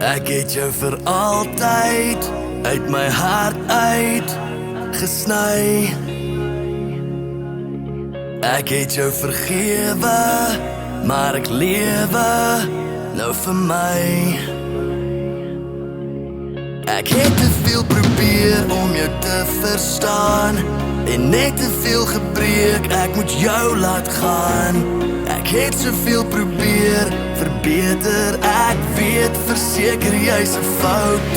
Ek het jou vir altyd uit my hart uit gesny. Ek het jou vergewe, maar ek lewe nou vir my. Ek het te veel probeer om jou te verstaan en net te veel gebreek, ek moet jou laat gaan. Ek het soveel probeer verbeter, ek weet verseker jy's 'n fout.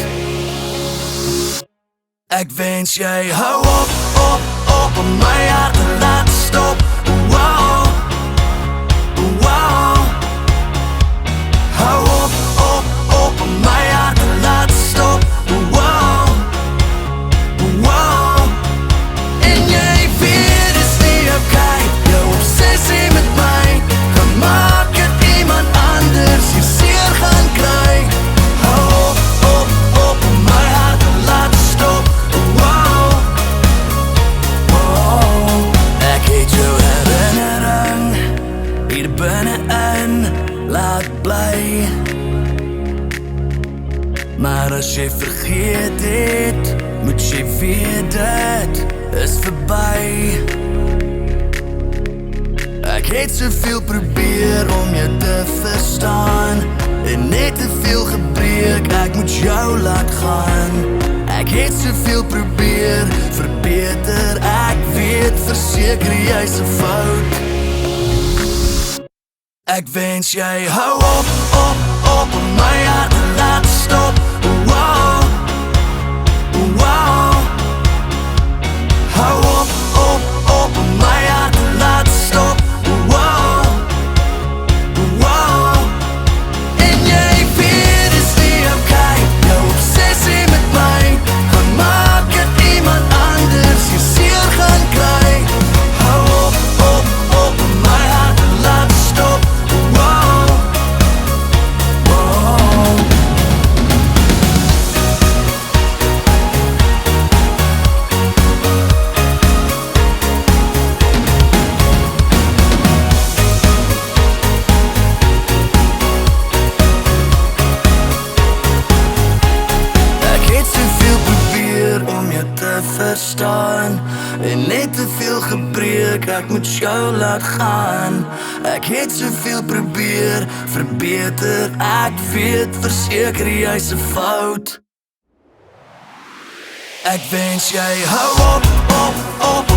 Ek wens jy hou op om my hart te laat stop. Wow, wow. Hou op om my hart te laat stop. Wow, wow. En jy weet dis nie okay, jou obsessie met my gemaak het iemand anders hier seer gaan kry. Hou op om my hart te laat stop. Wow, wow. Ek het jou herinnering hier binne-in laat bly, maar as jy vergeet het, moet jy weet dit is verby. Ek het soveel probeer om jou te verstaan en net te veel gebreek, ek moet jou laat gaan. Ek het soveel probeer verbeter, ek weet verseker jy's 'n fout. Ek wens jy hou op om my hart te laat stop. Wow, wow. Hou op om my hart te laat stop. Wow, wow. En jy weet dis nie okay, jou obsessie met my gemaak het iemand anders hier seer gaan kry. Hou op om my hart te laat stop. Wow, wow. Ek het soveel probeer om jou te verstaan en net te veel gebreek, ek moet jou laat gaan. Ek het soveel probeer verbeter, ek weet verseker jy's 'n fout. Ek wens jy hou op